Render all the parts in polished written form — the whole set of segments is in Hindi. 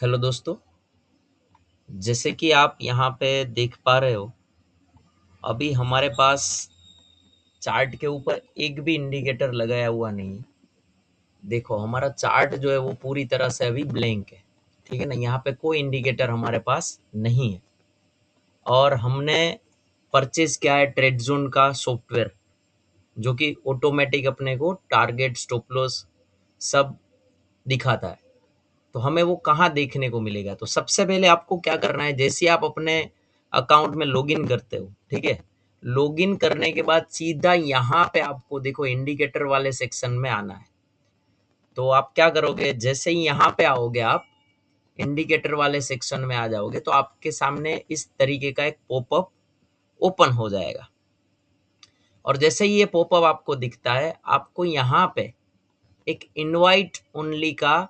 हेलो दोस्तों। जैसे कि आप यहाँ पे देख पा रहे हो, अभी हमारे पास चार्ट के ऊपर एक भी इंडिकेटर लगाया हुआ नहीं है। देखो, हमारा चार्ट जो है वो पूरी तरह से अभी ब्लैंक है। ठीक है ना, यहाँ पे कोई इंडिकेटर हमारे पास नहीं है। और हमने परचेज किया है ट्रेड जोन का सॉफ्टवेयर, जो कि ऑटोमेटिक अपने को टारगेट, स्टॉप लॉस सब दिखाता है। तो हमें वो कहाँ देखने को मिलेगा? तो सबसे पहले आपको क्या करना है, जैसे आप अपने अकाउंट में लॉगिन करते हो, ठीक है, लॉगिन करने के बाद सीधा यहाँ पे आपको देखो इंडिकेटर वाले सेक्शन में आना है। तो आप क्या करोगे, जैसे ही यहाँ पे आओगे, आप इंडिकेटर वाले सेक्शन में आ जाओगे तो आपके सामने इस तरीके का एक पॉपअप ओपन हो जाएगा। और जैसे ही ये पॉपअप आपको दिखता है, आपको यहाँ पे एक इनवाइट ओनली का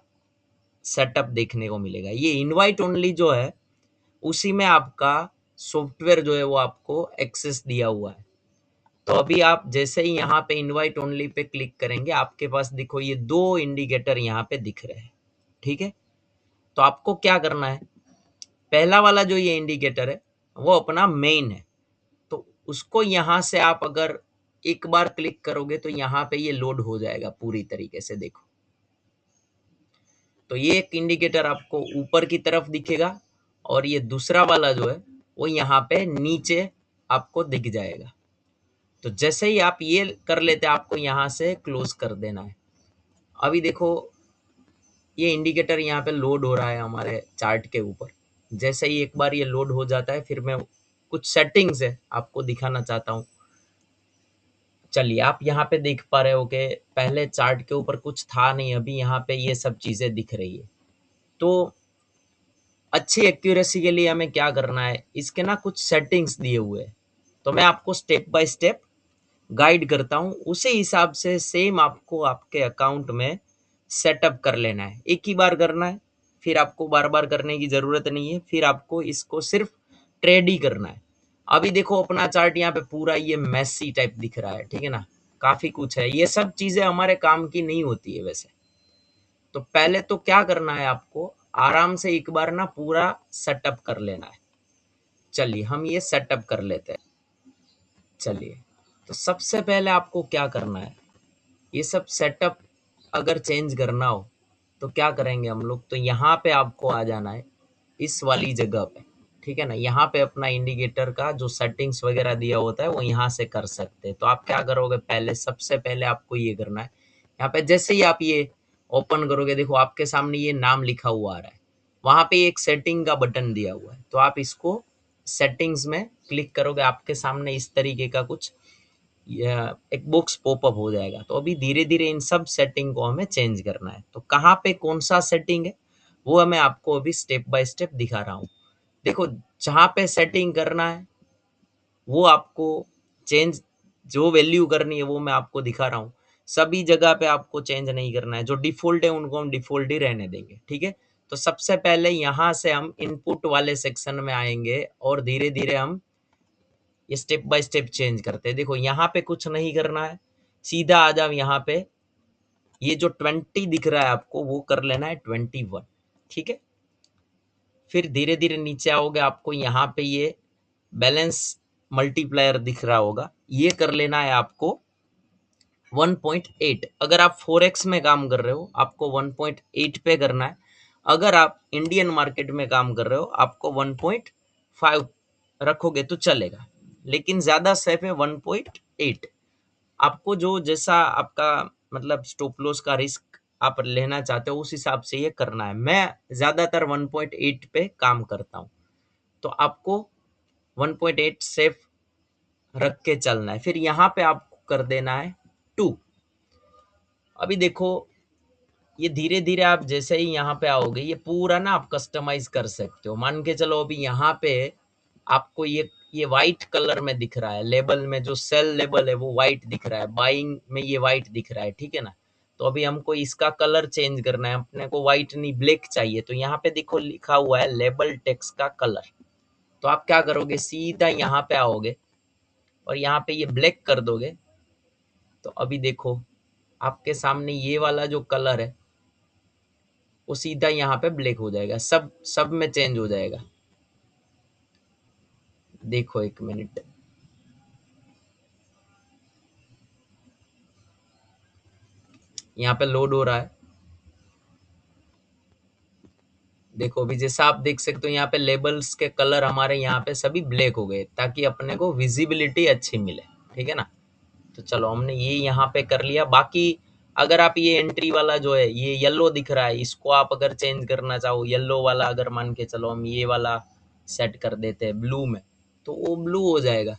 सेटअप देखने को मिलेगा। ये इनवाइट ओनली जो है, उसी में आपका सॉफ्टवेयर जो है वो आपको एक्सेस दिया हुआ है। तो अभी आप जैसे ही यहाँ पे इनवाइट ओनली पे क्लिक करेंगे, आपके पास देखो ये दो इंडिकेटर यहाँ पे दिख रहे हैं। ठीक है, तो आपको क्या करना है, पहला वाला जो ये इंडिकेटर है वो अपना मेन है। तो उसको यहाँ से आप अगर एक बार क्लिक करोगे तो यहाँ पे ये लोड हो जाएगा पूरी तरीके से। देखो, तो ये एक इंडिकेटर आपको ऊपर की तरफ दिखेगा और ये दूसरा वाला जो है वो यहाँ पे नीचे आपको दिख जाएगा। तो जैसे ही आप ये कर लेते हैं, आपको यहाँ से क्लोज कर देना है। अभी देखो, ये इंडिकेटर यहाँ पे लोड हो रहा है हमारे चार्ट के ऊपर। जैसे ही एक बार ये लोड हो जाता है, फिर मैं कुछ सेटिंग्स है आपको दिखाना चाहता हूँ। चलिए, आप यहाँ पे देख पा रहे हो कि पहले चार्ट के ऊपर कुछ था नहीं, अभी यहाँ पे ये सब चीजें दिख रही है। तो अच्छी एक्यूरेसी के लिए हमें क्या करना है, इसके ना कुछ सेटिंग्स दिए हुए हैं। तो मैं आपको स्टेप बाय स्टेप गाइड करता हूँ, उसी हिसाब से सेम आपको आपके अकाउंट में सेटअप कर लेना है। एक ही बार करना है, फिर आपको बार बार करने की ज़रूरत नहीं है। फिर आपको इसको सिर्फ ट्रेड ही करना है। अभी देखो, अपना चार्ट यहाँ पे पूरा ये मैसी टाइप दिख रहा है। ठीक है ना, काफ़ी कुछ है। ये सब चीज़ें हमारे काम की नहीं होती है वैसे। तो पहले तो क्या करना है, आपको आराम से एक बार ना पूरा सेटअप कर लेना है। चलिए, हम ये सेटअप कर लेते हैं। चलिए, तो सबसे पहले आपको क्या करना है, ये सब सेटअप अगर चेंज करना हो तो क्या करेंगे हम लोग, तो यहाँ पे आपको आ जाना है इस वाली जगह पे। ठीक है ना, यहाँ पे अपना इंडिकेटर का जो सेटिंग्स वगैरह दिया होता है वो यहाँ से कर सकते हैं। तो आप क्या करोगे, पहले सबसे पहले आपको ये करना है, यहाँ पे जैसे ही आप ये ओपन करोगे, देखो आपके सामने ये नाम लिखा हुआ आ रहा है। वहां पे एक सेटिंग का बटन दिया हुआ है, तो आप इसको सेटिंग्स में क्लिक करोगे, आपके सामने इस तरीके का कुछ या एक बॉक्स पॉपअप हो जाएगा। तो अभी धीरे धीरे इन सब सेटिंग को हमें चेंज करना है। तो कहाँ पे कौन सा सेटिंग है वो मैं आपको अभी स्टेप बाय स्टेप दिखा रहा हूँ। देखो, जहाँ पे सेटिंग करना है वो आपको चेंज, जो वैल्यू करनी है वो मैं आपको दिखा रहा हूँ। सभी जगह पे आपको चेंज नहीं करना है, जो डिफ़ॉल्ट है उनको हम डिफ़ॉल्ट ही रहने देंगे। ठीक है, तो सबसे पहले यहाँ से हम इनपुट वाले सेक्शन में आएंगे और धीरे धीरे हम ये स्टेप बाय स्टेप चेंज करते हैं। देखो, यहाँ पे कुछ नहीं करना है, सीधा आ जाओ यहाँ पे। ये जो 20 दिख रहा है आपको, वो कर लेना है 21। ठीक है, फिर धीरे धीरे नीचे आओगे, आपको यहाँ पे ये बैलेंस मल्टीप्लायर दिख रहा होगा, ये कर लेना है आपको 1.8। अगर आप फॉरेक्स में काम कर रहे हो आपको 1.8 पे करना है। अगर आप इंडियन मार्केट में काम कर रहे हो आपको 1.5 रखोगे तो चलेगा, लेकिन ज्यादा सेफ है 1.8। आपको जो जैसा आपका मतलब स्टॉप लॉस का रिस्क आप लेना चाहते हो उस हिसाब से ये करना है। मैं ज्यादातर 1.8 पे काम करता हूँ, तो आपको 1.8 सेफ रख के चलना है। फिर यहाँ पे आपको कर देना है 2। अभी देखो, ये धीरे धीरे आप जैसे ही यहाँ पे आओगे, ये पूरा ना आप कस्टमाइज कर सकते हो। मान के चलो, अभी यहाँ पे आपको ये व्हाइट कलर में दिख रहा है, लेबल में जो सेल लेबल है वो व्हाइट दिख रहा है, बाइंग में ये व्हाइट दिख रहा है। ठीक है ना, तो अभी हमको इसका कलर चेंज करना है, अपने को व्हाइट नहीं ब्लैक चाहिए। तो यहाँ पे देखो लिखा हुआ है लेबल टेक्स्ट का कलर। तो आप क्या करोगे, सीधा यहाँ पे आओगे और यहाँ पे ये ब्लैक कर दोगे। तो अभी देखो, आपके सामने ये वाला जो कलर है वो सीधा यहाँ पे ब्लैक हो जाएगा, सब में चेंज हो जाएगा। देखो 1 मिनट, यहाँ पे लोड हो रहा है। देखो अभी जैसा आप देख सकते हो यहाँ पे लेबल्स के कलर हमारे यहाँ पे सभी ब्लैक हो गए, ताकि अपने को विजिबिलिटी अच्छी मिले, ठीक है ना। तो चलो हमने ये यहाँ पे कर लिया। बाकी अगर आप ये एंट्री वाला जो है ये येलो दिख रहा है, इसको आप अगर चेंज करना चाहो, येलो वाला अगर मान के चलो हम ये वाला सेट कर देते हैं ब्लू में, तो वो ब्लू हो जाएगा,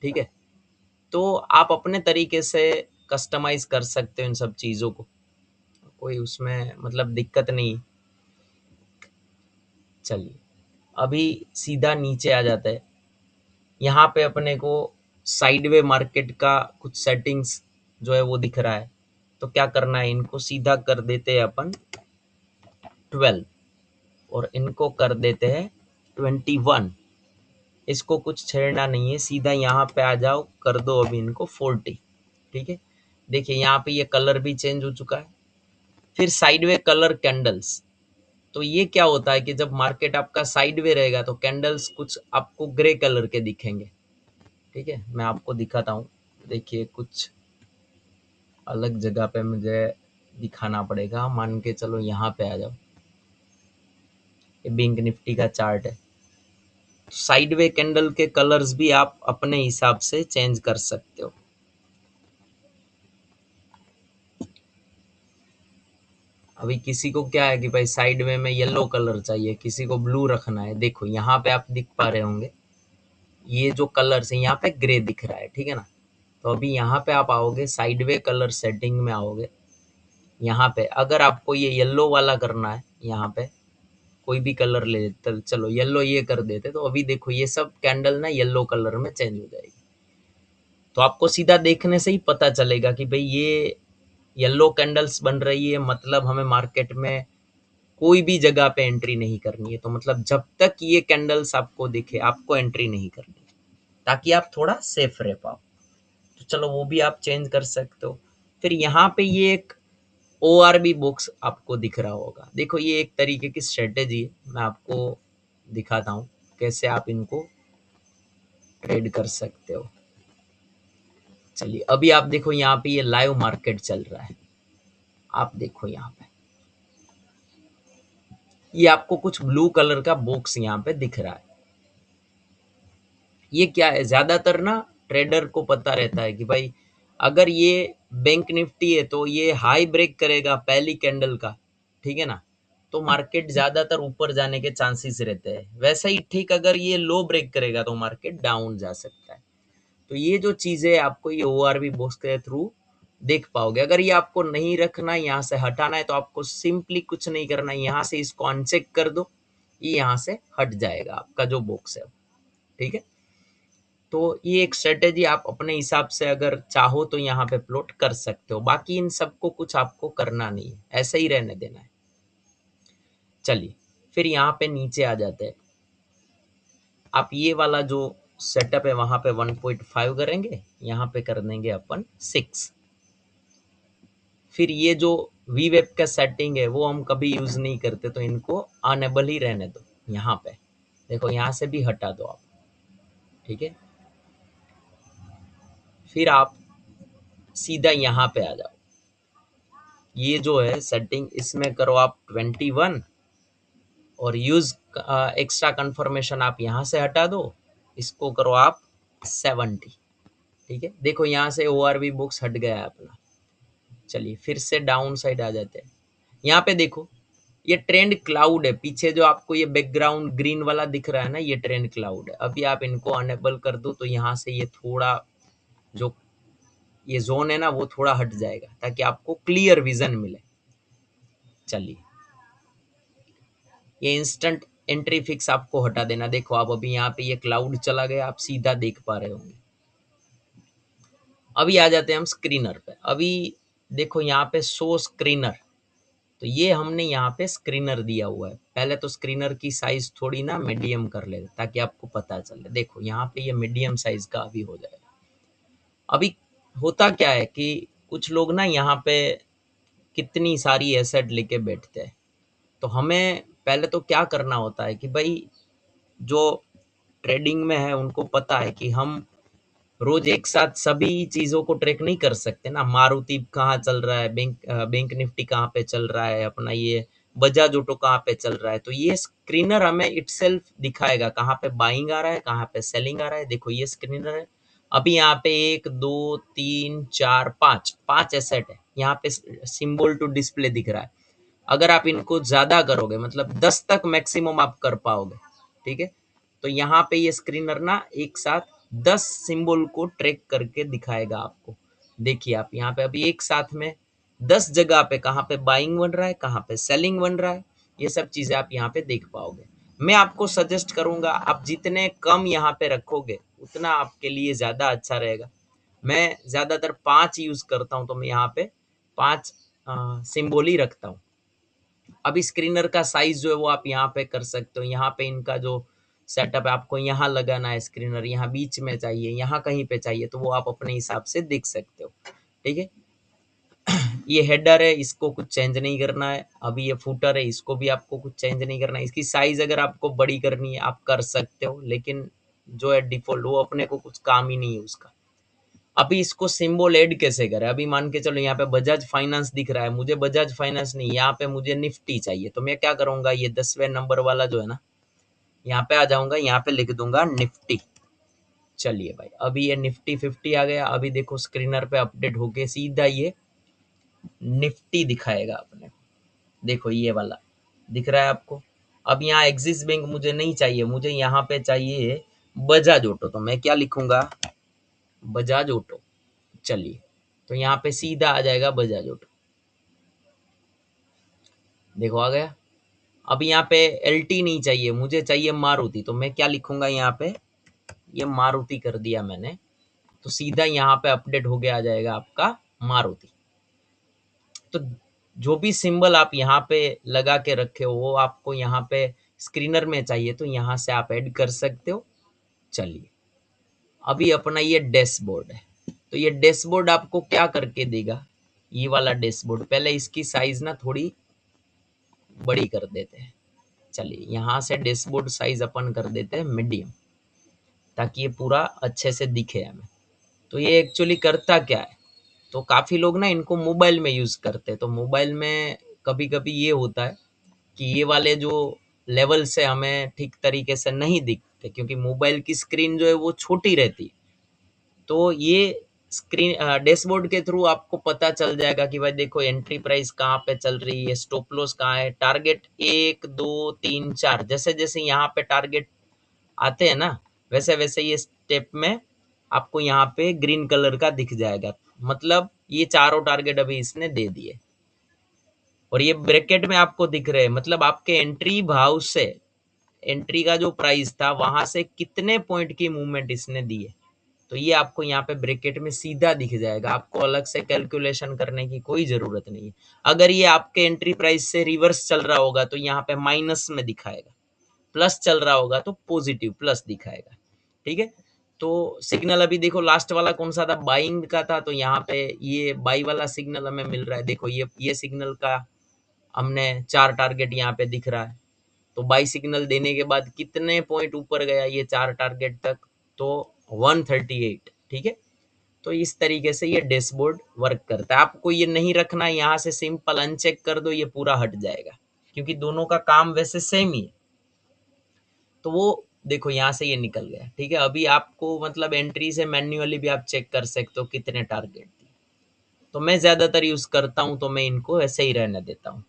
ठीक है। तो आप अपने तरीके से कस्टमाइज कर सकते हो इन सब चीज़ों को, कोई उसमें मतलब दिक्कत नहीं। चलिए अभी सीधा नीचे आ जाता है। यहाँ पे अपने को साइडवे मार्केट का कुछ सेटिंग्स जो है वो दिख रहा है। तो क्या करना है, इनको सीधा कर देते हैं अपन 12 और इनको कर देते हैं 21। इसको कुछ छेड़ना नहीं है, सीधा यहाँ पे आ जाओ, कर दो अभी इनको 40, ठीक है। देखिए यहाँ पे ये कलर भी चेंज हो चुका है। फिर साइडवे कलर कैंडल्स, तो ये क्या होता है कि जब मार्केट आपका साइडवे रहेगा तो कैंडल्स कुछ आपको ग्रे कलर के दिखेंगे, ठीक है। मैं आपको दिखाता हूँ, देखिए कुछ अलग जगह पे मुझे दिखाना पड़ेगा। मान के चलो यहाँ पे आ जाओ, ये बैंक निफ्टी का चार्ट है। साइडवे कैंडल के कलर्स भी आप अपने हिसाब से चेंज कर सकते हो। अभी किसी को क्या है कि भाई साइडवे में येलो कलर चाहिए, किसी को ब्लू रखना है। देखो यहाँ पे आप दिख पा रहे होंगे, ये जो कलर्स है यहाँ पे ग्रे दिख रहा है, ठीक है ना। तो अभी यहाँ पे आप आओगे, साइडवे कलर सेटिंग में आओगे। यहाँ पे अगर आपको ये येलो वाला करना है, यहाँ पे कोई भी कलर ले लेते, चलो येलो ये कर देते, तो अभी देखो ये सब कैंडल ना येलो कलर में चेंज हो जाएगी। तो आपको सीधा देखने से ही पता चलेगा कि भाई ये येलो कैंडल्स बन रही है, मतलब हमें मार्केट में कोई भी जगह पे एंट्री नहीं करनी है। तो मतलब जब तक ये कैंडल्स आपको दिखे आपको एंट्री नहीं करनी, ताकि आप थोड़ा सेफ रह पाओ। तो चलो वो भी आप चेंज कर सकते हो। फिर यहाँ पे ये एक ORB बॉक्स आपको दिख रहा होगा। देखो ये एक तरीके की स्ट्रेटेजी है, मैं आपको दिखाता हूँ कैसे आप इनको ट्रेड कर सकते हो। चलिए अभी आप देखो यहाँ पे ये लाइव मार्केट चल रहा है। आप देखो यहाँ पे ये आपको कुछ ब्लू कलर का बॉक्स यहाँ पे दिख रहा है। ये क्या है, ज्यादातर ना ट्रेडर को पता रहता है कि भाई अगर ये बैंक निफ्टी है तो ये हाई ब्रेक करेगा पहली कैंडल का, ठीक है ना, तो मार्केट ज्यादातर ऊपर जाने के चांसेस रहते हैं। वैसे ही ठीक अगर ये लो ब्रेक करेगा तो मार्केट डाउन जा सकता है। तो ये जो चीजें आपको ये ORB बॉक्स के थ्रू देख पाओगे। अगर ये आपको नहीं रखना है, यहाँ से हटाना है, तो आपको सिंपली कुछ नहीं करना है, यहाँ से इसको अनचेक कर दो, ये यहाँ से हट जाएगा आपका जो बॉक्स है, ठीक है। तो ये एक स्ट्रेटेजी आप अपने हिसाब से अगर चाहो तो यहाँ पे प्लॉट कर सकते हो। बाकी इन सबको कुछ आपको करना नहीं है, ऐसे ही रहने देना है। चलिए फिर यहाँ पे नीचे आ जाते हैं। आप ये वाला जो सेटअप है वहां पे 1.5 करेंगे, यहाँ पे कर देंगे अपन 6। फिर ये जो वी वेब का सेटिंग है वो हम कभी यूज नहीं करते, तो इनको अनेबल ही रहने दो। यहाँ पे देखो यहाँ से भी हटा दो आप, ठीक है। फिर आप सीधा यहाँ पे आ जाओ, ये जो है सेटिंग इसमें करो आप 21 और यूज एक्स्ट्रा कंफर्मेशन आप यहाँ से हटा दो, इसको करो आप 70, ठीक है। देखो यहाँ से ORB बुक्स हट गया है अपना। चलिए फिर से डाउन साइड आ जाते हैं। यहाँ पे देखो ये ट्रेंड क्लाउड है, पीछे जो आपको ये बैकग्राउंड ग्रीन वाला दिख रहा है ना, ये ट्रेंड क्लाउड है। अभी आप इनको अनेबल कर दो तो यहाँ से ये थोड़ा जो ये जोन है ना वो थोड़ा हट जाएगा, ताकि आपको क्लियर विजन मिले। चलिए ये इंस्टेंट एंट्री फिक्स आपको हटा देना। देखो आप अभी यहाँ पे ये क्लाउड चला गया, आप सीधा देख पा रहे होंगे। अभी आ जाते हैं हम स्क्रीनर पे। अभी देखो यहाँ पे शो स्क्रीनर, तो ये हमने यहाँ पे स्क्रीनर दिया हुआ है। पहले तो स्क्रीनर की साइज थोड़ी ना मीडियम कर ले, ताकि आपको पता चले। देखो यहाँ पे ये मीडियम साइज का अभी हो जाएगा। अभी होता क्या है कि कुछ लोग ना यहाँ पे कितनी सारी एसेट लेके बैठते हैं, तो हमें पहले तो क्या करना होता है कि भाई जो ट्रेडिंग में है उनको पता है कि हम रोज एक साथ सभी चीजों को ट्रैक नहीं कर सकते ना। मारुति कहाँ चल रहा है, बैंक निफ्टी कहाँ पे चल रहा है, अपना ये बजाज ऑटो कहाँ पे चल रहा है, तो ये स्क्रीनर हमें इटसेल्फ दिखाएगा कहाँ पे बाइंग आ रहा है, कहाँ पे सेलिंग आ रहा है। देखो ये स्क्रीनर है, अभी यहाँ पे 1 2 3 4 5 एसेट है, यहाँ पे सिंबल टू डिस्प्ले दिख रहा है। अगर आप इनको ज्यादा करोगे मतलब 10 तक मैक्सिमम आप कर पाओगे, ठीक है। तो यहाँ पे ये स्क्रीनर ना एक साथ 10 सिंबल को ट्रैक करके दिखाएगा आपको। देखिए आप यहाँ पे अभी एक साथ में 10 जगह पे कहाँ पे बाइंग बन रहा है, कहाँ पे सेलिंग बन रहा है, ये सब चीजें आप यहाँ पे देख पाओगे। मैं आपको सजेस्ट करूंगा आप जितने कम यहाँ पे रखोगे उतना आपके लिए ज्यादा अच्छा रहेगा। मैं ज्यादातर 5 यूज करता हूँ, तो मैं यहाँ पे 5 सिंबल ही रखता हूँ। अभी स्क्रीनर का साइज जो है वो आप यहाँ पे कर सकते हो। यहाँ पे इनका जो सेटअप है, आपको यहाँ लगाना है स्क्रीनर, यहाँ बीच में चाहिए, यहाँ कहीं पे चाहिए, तो वो आप अपने हिसाब से देख सकते हो, ठीक है। ये हेडर है, इसको कुछ चेंज नहीं करना है। अभी ये फुटर है, इसको भी आपको कुछ चेंज नहीं करना है। इसकी साइज अगर आपको बड़ी करनी है आप कर सकते हो, लेकिन जो है डिफॉल्ट वो अपने को कुछ काम ही नहीं है उसका। अभी इसको सिंबल ऐड कैसे करें? अभी मान के चलो यहाँ पे बजाज फाइनेंस दिख रहा है, मुझे बजाज फाइनेंस नहीं, यहाँ पे मुझे निफ्टी चाहिए, तो मैं क्या करूंगा, ये 10वें नंबर वाला जो है ना, यहाँ पे आ जाऊंगा, यहाँ पे लिख दूंगा निफ्टी। चलिए भाई, अभी ये निफ्टी 50 आ गया। अभी देखो स्क्रीनर पे अपडेट होके सीधा ये निफ्टी दिखाएगा अपने। देखो ये वाला दिख रहा है आपको। अब यहाँ एक्सिस बैंक मुझे नहीं चाहिए, मुझे यहाँ पे चाहिए बजाज ऑटो, तो मैं क्या लिखूंगा, बजाज ऑटो। चलिए, तो यहाँ पे सीधा आ जाएगा बजाज ऑटो। देखो आ गया। अब यहाँ पे एलटी नहीं चाहिए, मुझे चाहिए मारुति, तो मैं क्या लिखूंगा यहाँ पे, ये मारुति कर दिया मैंने, तो सीधा यहाँ पे अपडेट हो गया आ जाएगा आपका मारुति। तो जो भी सिंबल आप यहाँ पे लगा के रखे हो वो आपको यहाँ पे स्क्रीनर में चाहिए, तो यहाँ से आप ऐड कर सकते हो। चलिए, अभी अपना ये डैशबोर्ड है, तो ये डैशबोर्ड आपको क्या करके देगा, ये वाला डैशबोर्ड, पहले इसकी साइज ना थोड़ी बड़ी कर देते हैं। चलिए, यहाँ से डैशबोर्ड साइज अपन कर देते हैं मीडियम, ताकि ये पूरा अच्छे से दिखे हमें। तो ये एक्चुअली करता क्या है, तो काफ़ी लोग ना इनको मोबाइल में यूज़ करते हैं, तो मोबाइल में कभी कभी ये होता है कि ये वाले जो लेवल से हमें ठीक तरीके से नहीं दिखते, क्योंकि मोबाइल की स्क्रीन जो है वो छोटी रहती है। तो ये स्क्रीन डैशबोर्ड के थ्रू आपको पता चल जाएगा कि भाई देखो एंट्री प्राइस कहाँ पे चल रही है, स्टॉप लॉस कहाँ है, टारगेट 1 2 3 4, जैसे जैसे यहाँ पे टारगेट आते हैं ना, वैसे वैसे ये स्टेप में आपको यहाँ पे ग्रीन कलर का दिख जाएगा। मतलब ये चारों टारगेट अभी इसने दे दिए, और ये ब्रैकेट में आपको दिख रहे हैं, मतलब आपके एंट्री भाव से, एंट्री का जो प्राइस था वहां से कितने पॉइंट की मूवमेंट इसने दी है, तो ये आपको यहाँ पे ब्रैकेट में सीधा दिख जाएगा। आपको अलग से कैलकुलेशन करने की कोई जरूरत नहीं है। अगर ये आपके एंट्री प्राइस से रिवर्स चल रहा होगा तो यहाँ पे माइनस में दिखाएगा, प्लस चल रहा होगा तो पॉजिटिव प्लस दिखाएगा, ठीक है। तो सिग्नल अभी देखो लास्ट वाला कौन सा था, बाइंग का था, तो यहाँ पे ये बाई वाला सिग्नल हमें मिल रहा है। देखो ये सिग्नल का हमने 4 टारगेट यहाँ पे दिख रहा है, तो बाई सिग्नल देने के बाद कितने पॉइंट ऊपर गया ये 4 टारगेट तक, तो 138, ठीक है। तो इस तरीके से ये डैशबोर्ड वर्क करता है। आपको ये नहीं रखना है, यहाँ से सिंपल अनचेक कर दो, ये पूरा हट जाएगा, क्योंकि दोनों का काम वैसे सेम ही है। तो वो देखो यहाँ से ये निकल गया, ठीक है। अभी आपको मतलब एंट्री से मैन्युअली भी आप चेक कर सकते हो कितने टारगेट दिए, तो मैं ज्यादातर यूज करता हूँ, तो मैं इनको ऐसे ही रहने देता हूँ।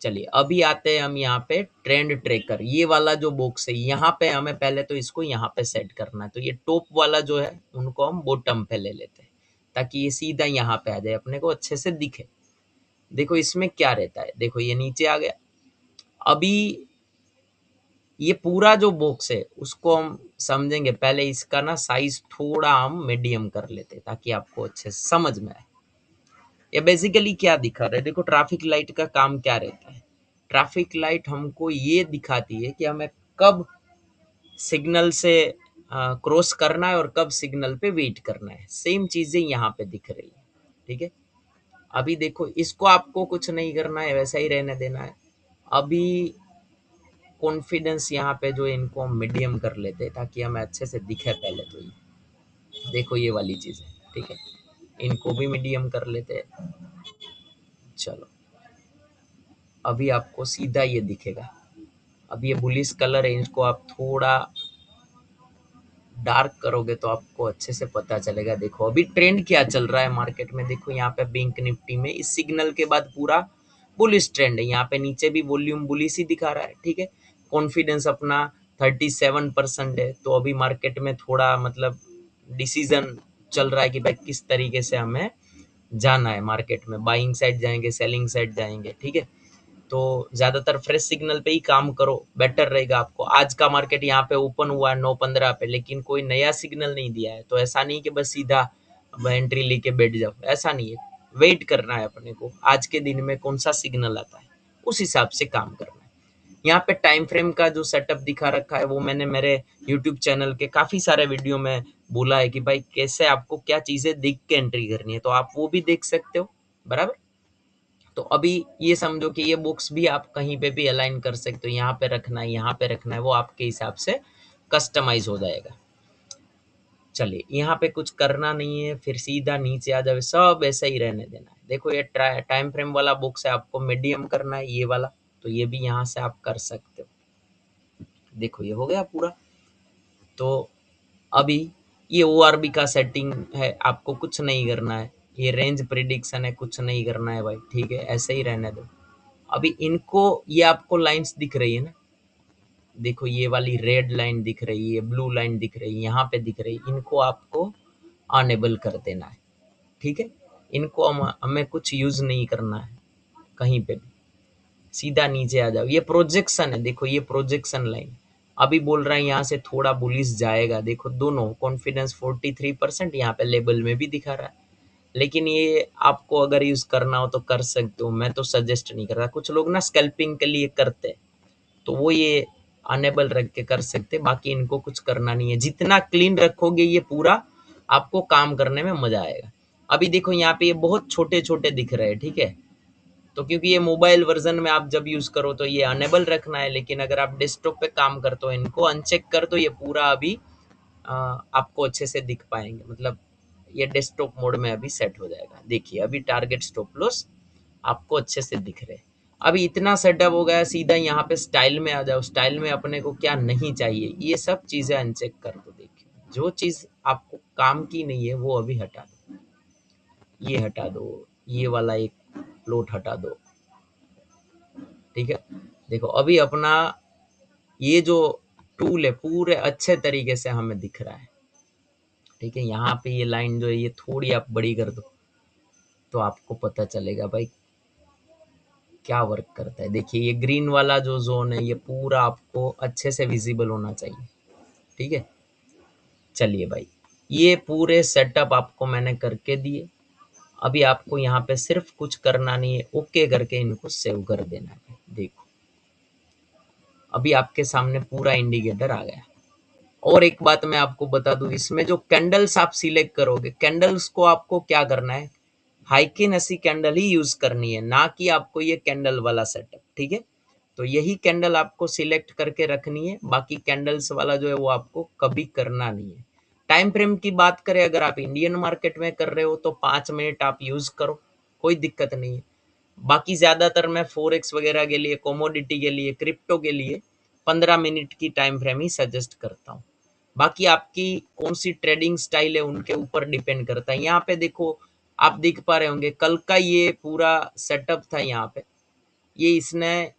चलिए, अभी आते हैं हम यहाँ पे ट्रेंड ट्रेकर, ये वाला जो बॉक्स है यहाँ पे हमें पहले तो इसको यहाँ पे सेट करना है। तो ये टॉप वाला जो है उनको हम बॉटम पे ले लेते हैं, ताकि ये सीधा यहाँ पे आ जाए, अपने को अच्छे से दिखे। देखो इसमें क्या रहता है, देखो ये नीचे आ गया। अभी ये पूरा जो बॉक्स है उसको हम समझेंगे, पहले इसका ना साइज थोड़ा हम मीडियम कर लेते हैं, ताकि आपको अच्छे से समझ में आए। ये बेसिकली क्या दिखा रहा है, देखो ट्रैफिक लाइट का काम क्या रहता है। ट्रैफिक लाइट हमको ये दिखाती है कि हमें कब सिग्नल से क्रॉस करना है और कब सिग्नल पे वेट करना है। सेम चीजें यहाँ पे दिख रही है, ठीक है। अभी देखो इसको आपको कुछ नहीं करना है, वैसा ही रहने देना है। अभी कॉन्फिडेंस यहाँ पे जो इनको हम मीडियम कर लेते हैं ताकि हमें अच्छे से दिखे। पहले तो ये देखो ये वाली चीज़ है, ठीक है, इनको भी मीडियम कर लेते हैं। चलो अभी आपको सीधा ये दिखेगा। अब ये बुलिश कलर है, इसको आप थोड़ा डार्क करोगे तो आपको अच्छे से पता चलेगा। देखो अभी ट्रेंड क्या चल रहा है मार्केट में। देखो यहाँ पे बैंक निफ्टी में इस सिग्नल के बाद पूरा बुलिश ट्रेंड है। यहाँ पे नीचे भी वॉल्यूम बुलिश ही दिखा रहा है, ठीक है। कॉन्फिडेंस अपना 37% है। तो अभी मार्केट में थोड़ा मतलब डिसीजन चल रहा है कि भाई किस तरीके से हमें जाना है मार्केट में, बाइंग साइड जाएंगे, सेलिंग साइड जाएंगे, ठीक है। तो ज्यादातर फ्रेश सिग्नल पे ही काम करो, बेटर रहेगा आपको। आज का मार्केट यहाँ पे ओपन हुआ है 9:15 पे, लेकिन कोई नया सिग्नल नहीं दिया है। तो ऐसा नहीं कि बस सीधा एंट्री लेके बैठ जाओ, ऐसा नहीं है। वेट करना है अपने को, आज के दिन में कौन सा सिग्नल आता है उस हिसाब से काम करना है। यहाँ पे टाइम फ्रेम का जो सेटअप दिखा रखा है वो मैंने मेरे यूट्यूब चैनल के काफी सारे वीडियो में बोला है कि भाई कैसे आपको क्या चीजें देख के एंट्री करनी है, तो आप वो भी देख सकते हो, बराबर। तो अभी ये समझो कि ये बुक्स भी आप कहीं पे भी अलाइन कर सकते हो, यहाँ पे रखना है, यहाँ पे रखना है, वो आपके हिसाब से कस्टमाइज हो जाएगा। चलिए यहाँ पे कुछ करना नहीं है, फिर सीधा नीचे आ जाओ, सब ऐसा ही रहने देना है। देखो ये टाइम फ्रेम वाला बुक्स है, आपको मीडियम करना है ये वाला, तो ये भी यहाँ से आप कर सकते हो। देखो ये हो गया पूरा। तो अभी ये ORB का सेटिंग है, आपको कुछ नहीं करना है। ये रेंज प्रिडिक्शन है, कुछ नहीं करना है भाई, ठीक है, ऐसे ही रहने दो। अभी इनको, ये आपको लाइंस दिख रही है ना, देखो ये वाली रेड लाइन दिख रही है, ब्लू लाइन दिख रही है, यहाँ पे दिख रही है, इनको आपको अनेबल कर देना है, ठीक है। इनको हमें कुछ यूज नहीं करना है कहीं पे भी। सीधा नीचे आ जाओ, ये प्रोजेक्शन है, देखो ये प्रोजेक्शन लाइन अभी बोल रहा है यहाँ से थोड़ा बुलिश जाएगा। देखो दोनों कॉन्फिडेंस 43%, यहाँ पे लेबल में भी दिखा रहा है। लेकिन ये आपको अगर यूज करना हो तो कर सकते हो, मैं तो सजेस्ट नहीं कर रहा। कुछ लोग ना स्कैल्पिंग के लिए करते हैं, तो वो ये अनेबल रख के कर सकते, बाकी इनको कुछ करना नहीं है। जितना क्लीन रखोगे ये पूरा, आपको काम करने में मजा आएगा। अभी देखो यहाँ पे ये बहुत छोटे छोटे दिख रहे हैं, ठीक है। तो क्योंकि ये मोबाइल वर्जन में आप जब यूज करो तो ये अनेबल रखना है, लेकिन अगर आप डेस्कटॉप पे काम करते हो इनको अनचेक कर दो, ये पूरा अभी आपको अच्छे से दिख पाएंगे। मतलब ये डेस्कटॉप मोड में अभी सेट हो जाएगा। देखिए अभी टारगेट स्टॉप लॉस आपको अच्छे से दिख रहे हैं। अभी इतना सेटअप हो गया, सीधा यहाँ पे स्टाइल में आ जाओ। स्टाइल में अपने को क्या नहीं चाहिए ये सब चीजें अनचेक कर दो। देखिए जो चीज आपको काम की नहीं है वो अभी हटा दो, ये हटा दो, ये वाला एक प्लॉट हटा दो, ठीक है। देखो अभी अपना ये जो टूल है पूरे अच्छे तरीके से हमें दिख रहा है, ठीक है। यहाँ पे ये लाइन जो है ये थोड़ी आप बड़ी कर दो तो आपको पता चलेगा भाई क्या वर्क करता है। देखिए ये ग्रीन वाला जो जोन है ये पूरा आपको अच्छे से विजिबल होना चाहिए, ठीक है। चलिए भाई ये पूरे सेटअप आपको मैंने करके दिए। अभी आपको यहाँ पे सिर्फ कुछ करना नहीं है, ओके करके इनको सेव कर देना है। देखो अभी आपके सामने पूरा इंडिकेटर आ गया। और एक बात मैं आपको बता दूं, इसमें जो कैंडल्स आप सिलेक्ट करोगे, कैंडल्स को आपको क्या करना है, हाइकिनेसी कैंडल ही यूज करनी है, ना कि आपको ये कैंडल वाला सेटअप, ठीक है। तो यही कैंडल आपको सिलेक्ट करके रखनी है, बाकी कैंडल्स वाला जो है वो आपको कभी करना नहीं है। टाइम फ्रेम की बात करें, अगर आप इंडियन मार्केट में कर रहे हो तो 5 मिनट आप यूज करो, कोई दिक्कत नहीं है। बाकी ज्यादातर मैं फोरेक्स वगैरह के लिए, कोमोडिटी के लिए, क्रिप्टो के लिए 15 मिनट की टाइम फ्रेम ही सजेस्ट करता हूँ। बाकी आपकी कौन सी ट्रेडिंग स्टाइल है उनके ऊपर डिपेंड करता है। यहाँ पे देखो आप देख पा रहे होंगे कल का ये पूरा सेटअप था। यहाँ पे ये इसने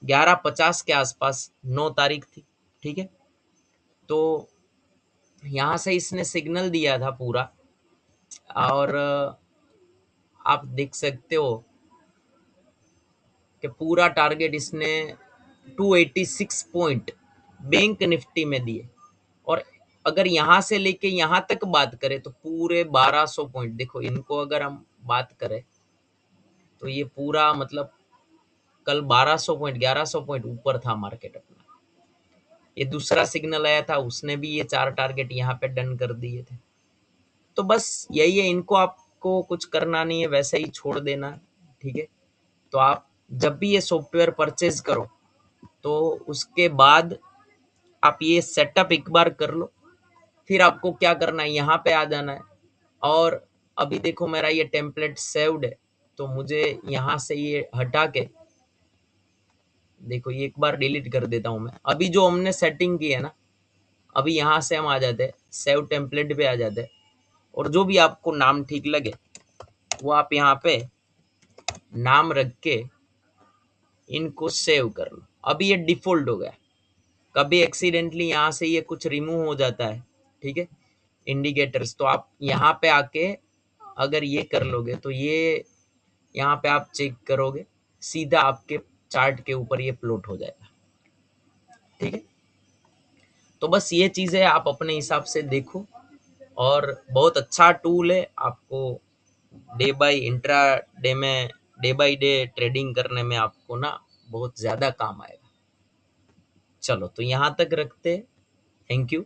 11:50 के आसपास, 9 तारीख थी, ठीक है। तो यहाँ से इसने सिग्नल दिया था पूरा, और आप देख सकते हो कि पूरा टारगेट इसने 286 पॉइंट बैंक निफ्टी में दिए। और अगर यहाँ से लेके यहाँ तक बात करें तो पूरे 1200 पॉइंट, देखो इनको अगर हम बात करें तो ये पूरा मतलब कल 1200 पॉइंट, 1100 पॉइंट ऊपर था मार्केट अपना। ये दूसरा सिग्नल आया था, उसने भी ये 4 टारगेट यहाँ पे डन कर दिए थे। तो बस यही है, इनको आपको कुछ करना नहीं है, वैसे ही छोड़ देना, ठीक है। तो आप जब भी ये सॉफ्टवेयर परचेज करो तो उसके बाद आप ये सेटअप एक बार कर लो। फिर आपको क्या करना है, यहाँ पे आ जाना है और अभी देखो मेरा ये टेम्पलेट सेव्ड है, तो मुझे यहाँ से ये हटा के देखो ये एक बार डिलीट कर देता हूँ मैं। अभी जो हमने सेटिंग की है ना, अभी यहाँ से हम आ जाते हैं सेव टेम्पलेट पे आ जाते हैं और जो भी आपको नाम ठीक लगे वो आप यहाँ पे नाम रख के इनको सेव कर लो। अभी ये डिफॉल्ट हो गया, कभी एक्सीडेंटली यहाँ से ये कुछ रिमूव हो जाता है, ठीक है, इंडिकेटर्स, तो आप यहाँ पे आके अगर ये कर लोगे तो ये यहाँ पे आप चेक करोगे सीधा आपके चार्ट के ऊपर ये प्लॉट हो जाएगा, ठीक है। तो बस ये चीज़ें आप अपने हिसाब से देखो और बहुत अच्छा टूल है, आपको डे बाय इंट्रा डे में डे बाय डे ट्रेडिंग करने में आपको ना बहुत ज़्यादा काम आएगा। चलो तो यहाँ तक रखते हैं, थैंक यू।